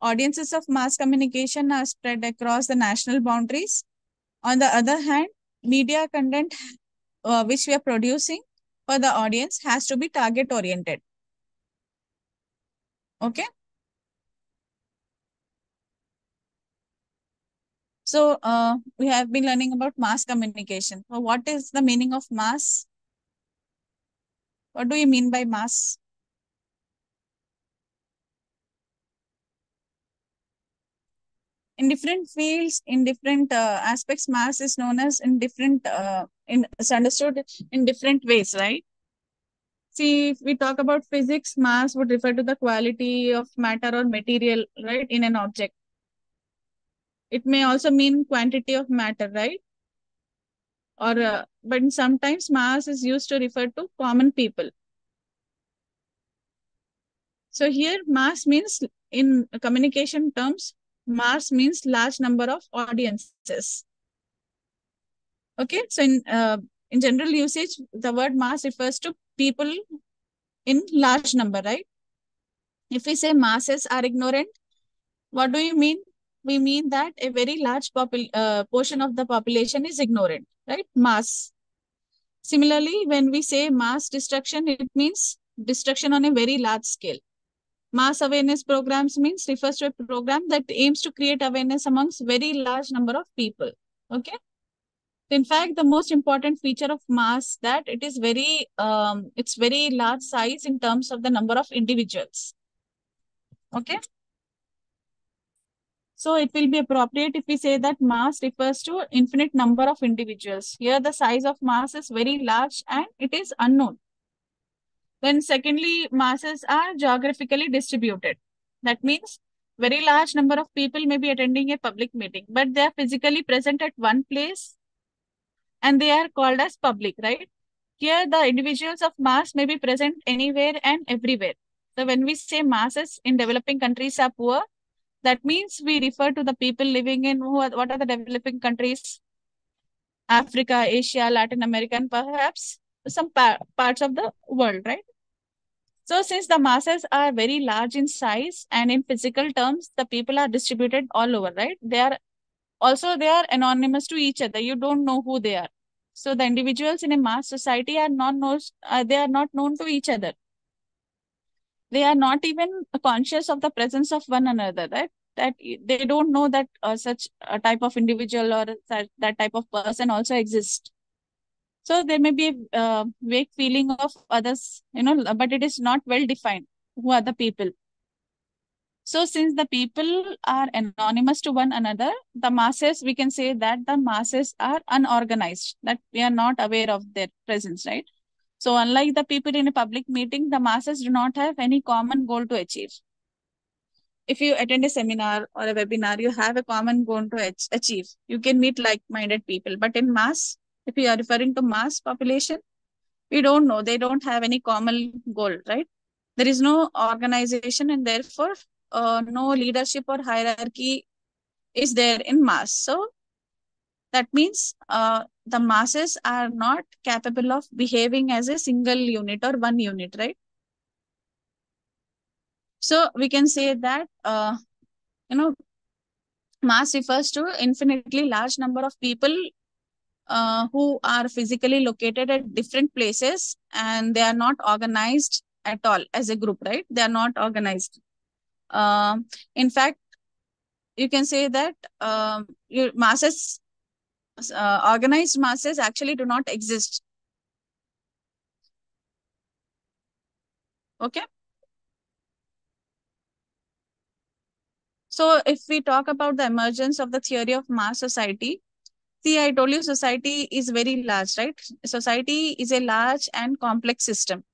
audiences of mass communication are spread across the national boundaries. On the other hand, media content which we are producing for the audience has to be target oriented. Okay. So we have been learning about mass communication. So what is the meaning of mass? What do you mean by mass? In different fields, in different aspects, mass is known as in different, it's understood in different ways, right? See, if we talk about physics, mass would refer to the quality of matter or material, right, in an object. It may also mean quantity of matter, right? Or, but sometimes mass is used to refer to common people. So here mass means, in communication terms, mass means large number of audiences. Okay, so in general usage, the word mass refers to people in large number, right? If we say masses are ignorant, what do you mean? We mean that a very large portion of the population is ignorant, right? Mass. Similarly, when we say mass destruction, it means destruction on a very large scale. Mass awareness programs means refers to a program that aims to create awareness amongst very large number of people. Okay. In fact, the most important feature of mass that it is it's very large size in terms of the number of individuals. Okay. So it will be appropriate if we say that mass refers to infinite number of individuals. Here the size of mass is very large and it is unknown. Then secondly, masses are geographically distributed. That means very large number of people may be attending a public meeting, but they are physically present at one place and they are called as public, right? Here the individuals of mass may be present anywhere and everywhere. So when we say masses in developing countries are poor, that means we refer to the people living in what are the developing countries? Africa, Asia, Latin America, and perhaps some parts of the world, right? So since the masses are very large in size and in physical terms, the people are distributed all over, right? They are anonymous to each other. You don't know who they are. So the individuals in a mass society are they are not known to each other. They are not even conscious of the presence of one another, right? That they don't know that such a type of individual or that type of person also exists. So there may be a vague feeling of others, but it is not well defined who are the people. So since the people are anonymous to one another, the masses, we can say that the masses are unorganized, that we are not aware of their presence, right? So unlike the people in a public meeting, the masses do not have any common goal to achieve. If you attend a seminar or a webinar, you have a common goal to achieve. You can meet like-minded people, but in mass, if you are referring to mass population, we don't know. They don't have any common goal, right? There is no organization and therefore no leadership or hierarchy is there in mass. So that means the masses are not capable of behaving as a single unit or one unit, right? So we can say that, mass refers to infinitely large number of people who are physically located at different places and they are not organized at all as a group, right? They are not organized. In fact, you can say that your masses, organized masses actually do not exist. Okay. So if we talk about the emergence of the theory of mass society, see, I told you society is very large, right? Society is a large and complex system.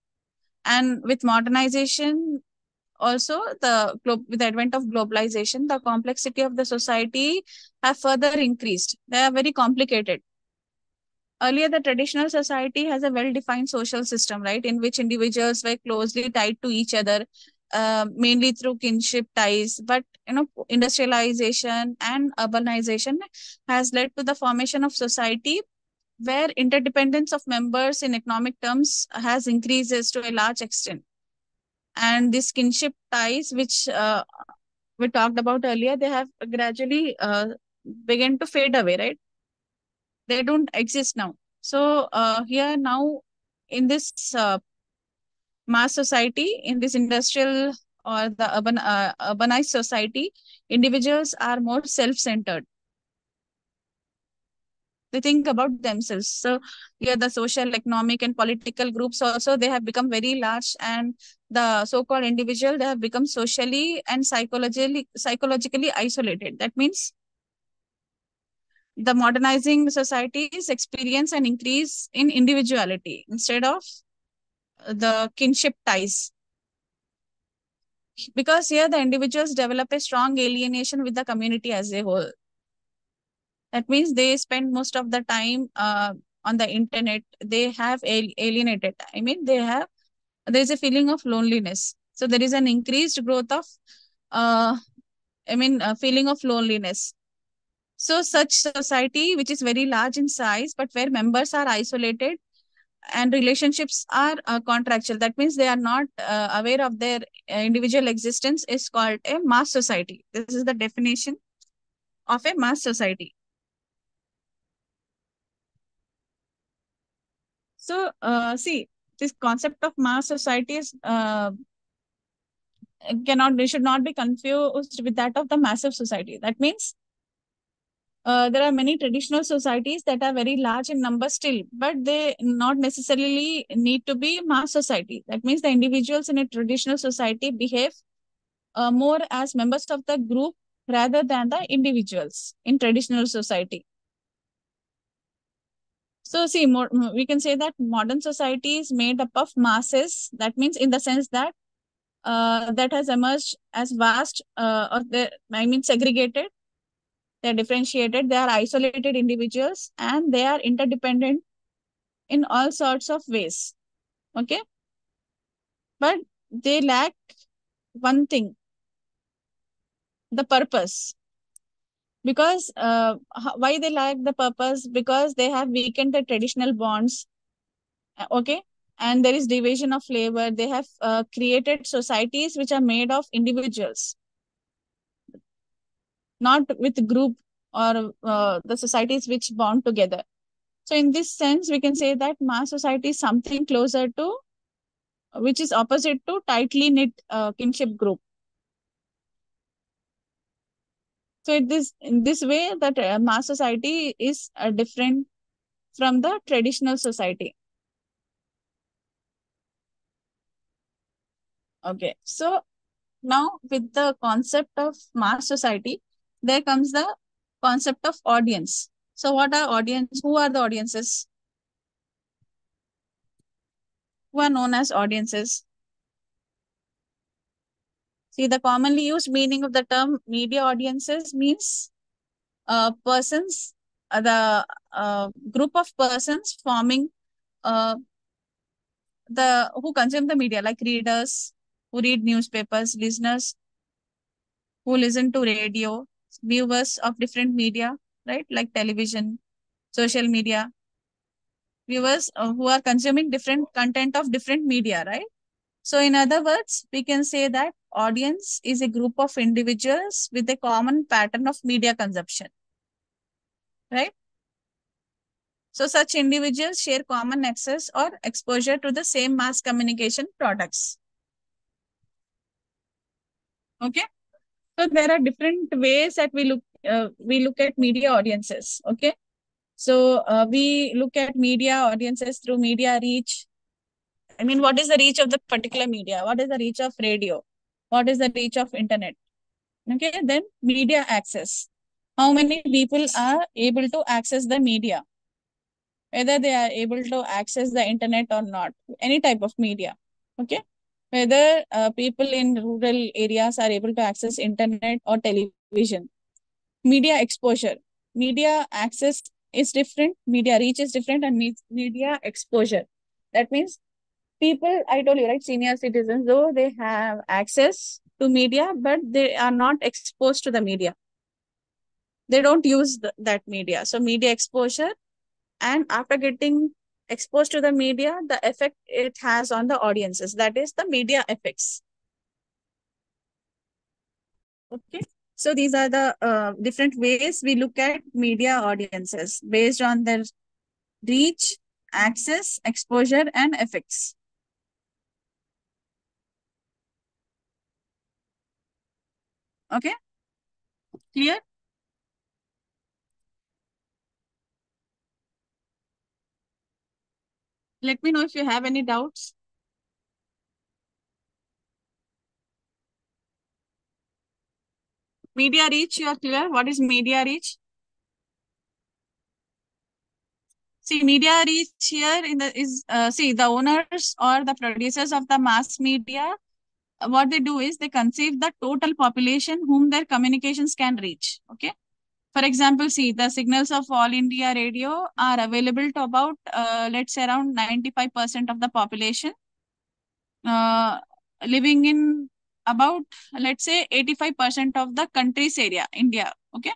And with modernization, also with the advent of globalization, the complexity of the society have further increased. They are very complicated. Earlier, the traditional society has a well-defined social system, right, in which individuals were closely tied to each other, mainly through kinship ties. But industrialization and urbanization has led to the formation of society where interdependence of members in economic terms has increases to a large extent. And these kinship ties, which we talked about earlier, they have gradually begun to fade away, right? They don't exist now. So here now, in this mass society, in this industrial or the urbanized society, individuals are more self-centered. They think about themselves. So here the social, economic, and political groups also, they have become very large, and the so-called individual, they have become socially and psychologically isolated. That means the modernizing societies experience an increase in individuality instead of the kinship ties. Because here the individuals develop a strong alienation with the community as a whole. That means they spend most of the time on the internet. They have alienated. I mean, there is a feeling of loneliness. So there is an increased growth of, a feeling of loneliness. So such society, which is very large in size, but where members are isolated and relationships are contractual. That means they are not aware of their individual existence, is called a mass society. This is the definition of a mass society. So, see, this concept of mass society is should not be confused with that of the massive society. That means there are many traditional societies that are very large in number still, but they not necessarily need to be mass society. That means the individuals in a traditional society behave more as members of the group rather than the individuals in traditional society. So see, we can say that modern society is made up of masses. That means in the sense that that has emerged as vast, segregated. They are differentiated. They are isolated individuals, and they are interdependent in all sorts of ways. Okay, but they lack one thing: the purpose. Because why they lack the purpose? Because they have weakened the traditional bonds. Okay, and there is division of labor. They have created societies which are made of individuals, not with group or the societies which bond together. So in this sense, we can say that mass society is something closer to, which is opposite to tightly knit kinship group. So in this way, that mass society is different from the traditional society. Okay, so now with the concept of mass society, there comes the concept of audience. So what are audience? Who are the audiences? Who are known as audiences? See, the commonly used meaning of the term media audiences means persons, the group of persons forming the who consume the media, like readers who read newspapers, listeners who listen to radio, viewers of different media, right, like television, social media, viewers who are consuming different content of different media, right? So in other words, we can say that audience is a group of individuals with a common pattern of media consumption, right? So such individuals share common access or exposure to the same mass communication products. Okay. So there are different ways that we look at media audiences. Okay. So we look at media audiences through media reach. I mean, what is the reach of the particular media? What is the reach of radio? What is the reach of internet? Okay, then media access. How many people are able to access the media? Whether they are able to access the internet or not, any type of media. Okay, whether people in rural areas are able to access internet or television. Media exposure. Media access is different, media reach is different, and media exposure. That means people, I told you, right, senior citizens, though they have access to media, but they are not exposed to the media. They don't use that media. So media exposure, and after getting exposed to the media, the effect it has on the audiences, that is the media effects. Okay. So these are the different ways we look at media audiences based on their reach, access, exposure, and effects. Okay, clear? Let me know if you have any doubts. Media reach, you are clear? What is media reach? See, media reach here in the is see the owners or the producers of the mass media. What they do is they conceive the total population whom their communications can reach. Okay. For example, see the signals of All India Radio are available to about let's say around 95% of the population uh, living in about let's say 85% of the country's area, India. Okay.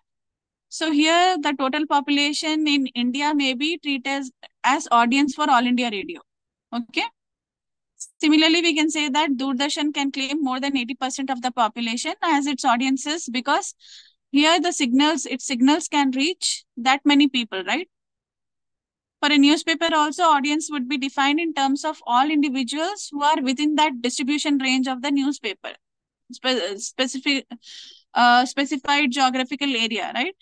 So here the total population in India may be treated as audience for All India Radio. Okay. Similarly, we can say that Doordarshan can claim more than 80% of the population as its audiences because here its signals can reach that many people, right? For a newspaper also, audience would be defined in terms of all individuals who are within that distribution range of the newspaper, specific, specified geographical area, right?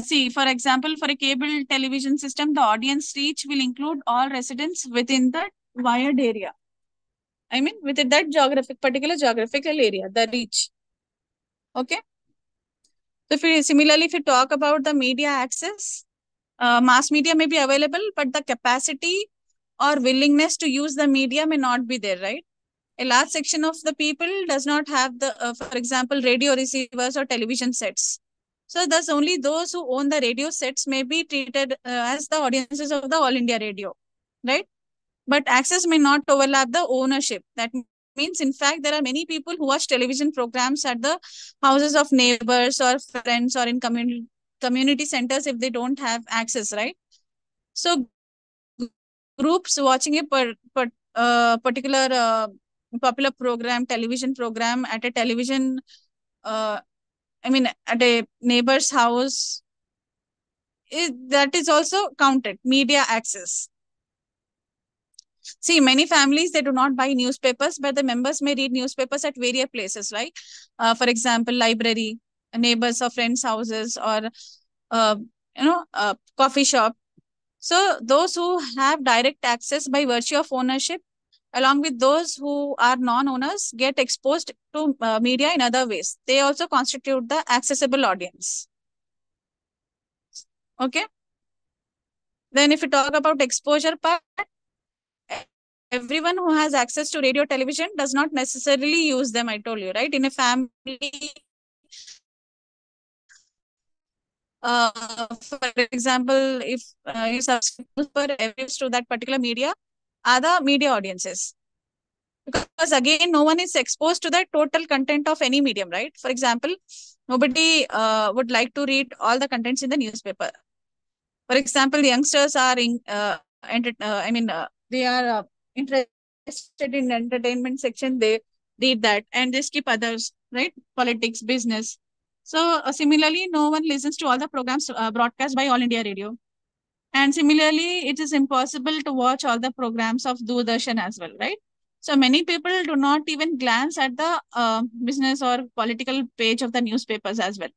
See, for example, for a cable television system, the audience reach will include all residents within that wired area. I mean, within that particular geographical area, the reach. Okay. So similarly, if you talk about the media access, mass media may be available, but the capacity or willingness to use the media may not be there, right? A large section of the people does not have for example, radio receivers or television sets. So thus only those who own the radio sets may be treated as the audiences of the All India Radio, right? But access may not overlap the ownership. That means, in fact, there are many people who watch television programs at the houses of neighbors or friends or in community centers if they don't have access, right? So groups watching a particular popular program, television program at a television, I mean, at a neighbor's house, that is also counted, media access. See, many families, they do not buy newspapers, but the members may read newspapers at various places, right? For example, library, neighbors or friends' houses, or, uh, coffee shop. So those who have direct access by virtue of ownership, along with those who are non-owners, get exposed to media in other ways. They also constitute the accessible audience. Okay. Then if you talk about exposure part, everyone who has access to radio television does not necessarily use them. I told you, right? In a family, for example, if you subscribe for reviews to that particular media, are the media audiences. Because again, no one is exposed to the total content of any medium, right? For example, nobody would like to read all the contents in the newspaper. For example, the youngsters are they are interested in entertainment section. They read that and they skip others, right? Politics, business. So similarly, no one listens to all the programs broadcast by All India Radio. And similarly, it is impossible to watch all the programs of Doordarshan as well, right? So many people do not even glance at the business or political page of the newspapers as well.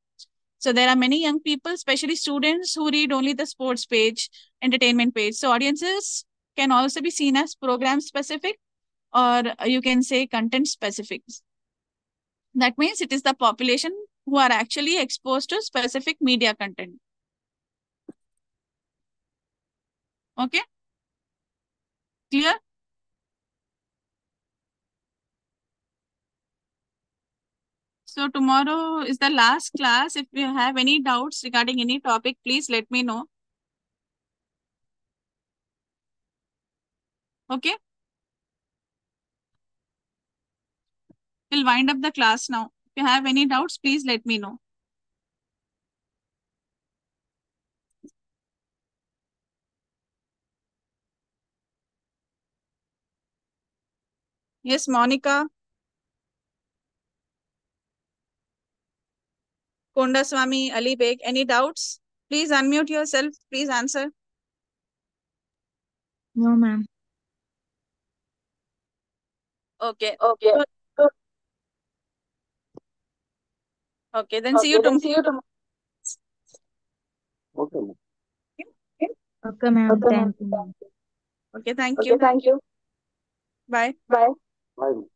So there are many young people, especially students, who read only the sports page, entertainment page. So audiences can also be seen as program specific, or you can say content specific. That means it is the population who are actually exposed to specific media content. Okay, clear? So tomorrow is the last class. If you have any doubts regarding any topic, please let me know. Okay, we'll wind up the class now. If you have any doubts, please let me know. Yes, Monica, Kondaswamy, Ali Beg, any doubts? Please unmute yourself. Please answer. No, ma'am. Okay. Okay. So- So- Okay, then see you Okay, then tomorrow. see you tomorrow. Okay, ma'am. Okay, ma'am. Okay, ma'am. Thank you, ma'am. Okay, thank Okay, you. thank you. Bye. Bye. Bye.